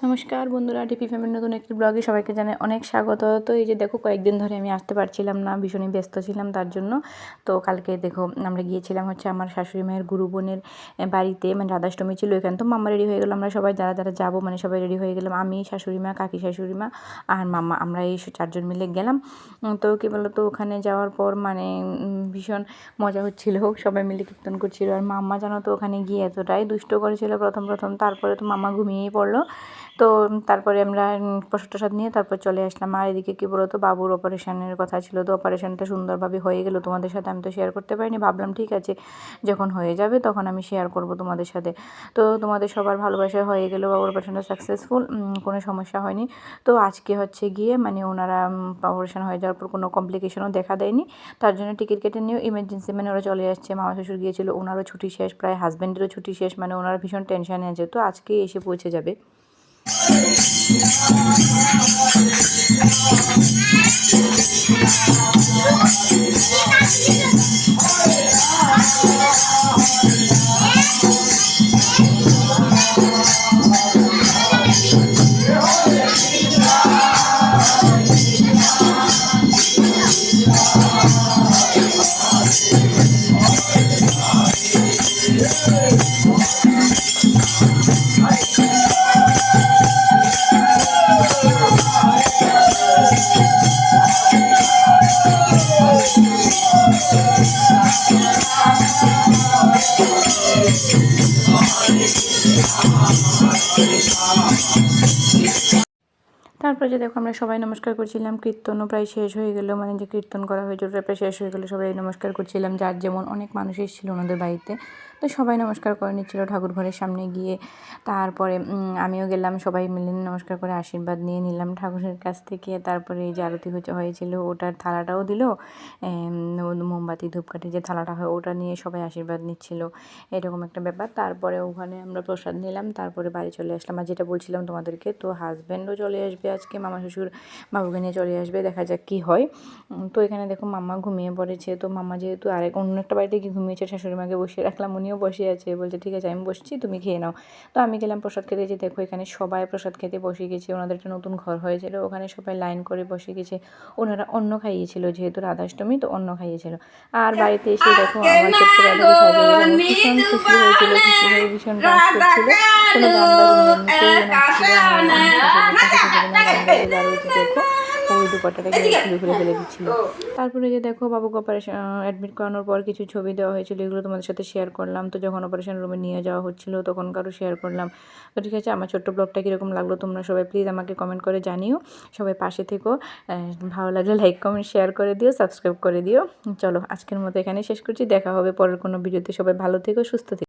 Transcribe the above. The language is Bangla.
নমস্কার বন্ধুরা, টিপি ফ্যামিলির নতুন একটি ব্লগে সবাইকে জানাই অনেক স্বাগত। তো এই যে দেখো, কয়েকদিন ধরে আমি আসতে পারছিলাম না, ভীষণই ব্যস্ত ছিলাম তার জন্য। তো কালকে দেখো আমরা গিয়েছিলাম হচ্ছে আমার শাশুড়ি মায়ের গুরু বোনের বাড়িতে, মানে রাধাষ্টমী ছিল এখানে। তো মাম্মা রেডি হয়ে গেলো, আমরা সবাই যারা যারা যাবো মানে সবাই রেডি হয়ে গেলাম। আমি, শাশুড়ি মা, কাকি শাশুড়ি মা আর মাম্মা, আমরা এই 4জন মিলে গেলাম। তো কী বলো তো, ওখানে যাওয়ার পর মানে ভীষণ মজা হচ্ছিল, সবাই মিলে কীর্তন করছিল। আর মাম্মা জানো তো ওখানে গিয়ে এতটাই দুষ্ট করেছিল প্রথম তারপরে তো মাম্মা ঘুমিয়েই পড়লো। তো তারপরে আমরা প্রসাদ টসাদ নিয়ে তারপর চলে আসলাম। আর এদিকে কী বলো তো, বাবুর অপারেশনের কথা ছিল, তো অপারেশনটা সুন্দরভাবে হয়ে গেলো। তোমাদের সাথে আমি তো শেয়ার করতে পারিনি, ভাবলাম ঠিক আছে যখন হয়ে যাবে তখন আমি শেয়ার করব তোমাদের সাথে। তো তোমাদের সবার ভালোবাসা হয়ে গেলো, বাবুর অপারেশনটা সাকসেসফুল, কোনো সমস্যা হয়নি। তো আজকে হচ্ছে গিয়ে মানে ওনারা অপারেশন হয়ে যাওয়ার পর কোনো কমপ্লিকেশনও দেখা দেয়নি, তার জন্য টিকিট কেটে নিয়েও ইমার্জেন্সি মানে ওরা চলে আসছে। মামা শ্বশুর গিয়েছিল, ওনারও ছুটি শেষ, প্রায় হাজব্যান্ডেরও ছুটি শেষ, মানে ওনারা ভীষণ টেনশানে আছে, তো আজকেই এসে পৌঁছে যাবে। তারপরে যে দেখো আমরা সবাই নমস্কার করছিলাম, কীর্তনও প্রায় শেষ হয়ে গেলো, মানে যে কীর্তন করা হয়েছিল ওটা প্রায় শেষ হয়ে গেলো, সবাই নমস্কার করছিলাম, যার যেমন অনেক মানুষ এসেছিলো ওনাদের বাড়িতে, তো সবাই নমস্কার করে নিচ্ছিলো ঠাকুর ঘরের সামনে গিয়ে। তারপরে আমিও গেলাম, সবাই মিলে নমস্কার করে আশীর্বাদ নিয়ে নিলাম ঠাকুরের কাছ থেকে। তারপরে এই যে আরতি হয়েছিল ওটার থালাটাও দিল, মোমবাতি ধূপকাঠি যে থালাটা হয় ওটা নিয়ে সবাই আশীর্বাদ নিচ্ছিল, এরকম একটা ব্যাপার। তারপরে ওখানে আমরা প্রসাদ নিলাম, তারপরে বাড়ি চলে আসলাম। আর যেটা বলছিলাম তোমাদেরকে, তো হাজব্যান্ডও চলে আসবে আজকে, মামা শ্বশুর বাবুকে নিয়ে চলে আসবে, দেখা যাক কী হয়। তো এখানে দেখো মাম্মা ঘুমিয়ে পড়েছে, তো মাম্মা যেহেতু অন্য একটা বাড়িতে গিয়ে ঘুমিয়েছে, শাশুড়ি মাকে বসিয়ে রাখলাম, উনিও বসে আছে, বলছে ঠিক আছে আমি বসছি তুমি খেয়ে নাও। তো আমি গেলাম প্রসাদ খেতে, যে দেখো এখানে সবাই প্রসাদ খেতে বসে গেছে, ওনাদের একটা নতুন ঘর হয়েছিল ওখানে সবাই লাইন করে বসে গেছে। ওনারা অন্ন খাইয়েছিল, যেহেতু রাধাষ্টমী তো অন্ন খাইয়েছিল। আর বাড়িতে এসে দেখো আমার ছোট্ট রাধাকে সাজিয়ে দিলাম, ভীষণ খুশি হয়েছিল, খুশি হয়ে ভীষণ ডান্স করছিল, কোনো গান বাজেনি, এমনিতেই নাচছিল। গান বাজিয়ে আর ওই দেখো ওই দুপাটাটাকে খুলে খুলে ফেলে দিচ্ছিল। তারপরে যে দেখো বাবুকে অপারেশন অ্যাডমিট করানোর পর কিছু ছবি দেওয়া হয়েছিল, এগুলো তোমাদের সাথে শেয়ার করলাম। তো যখন অপারেশন রুমে নিয়ে যাওয়া হচ্ছিল তখনকারও শেয়ার করলাম। তো ঠিক আছে, আমার ছোট্ট ব্লগটা কীরকম লাগলো তোমরা সবাই প্লিজ আমাকে কমেন্ট করে জানিও, সবাই পাশে থেকো, ভালো লাগলে লাইক কমেন্ট শেয়ার করে দিও, সাবস্ক্রাইব করে দিও। চলো আজকের মতো এখানে শেষ করছি, দেখা হবে পরের কোনো ভিডিওতে, সবাই ভালো থেকো, সুস্থ থেকো।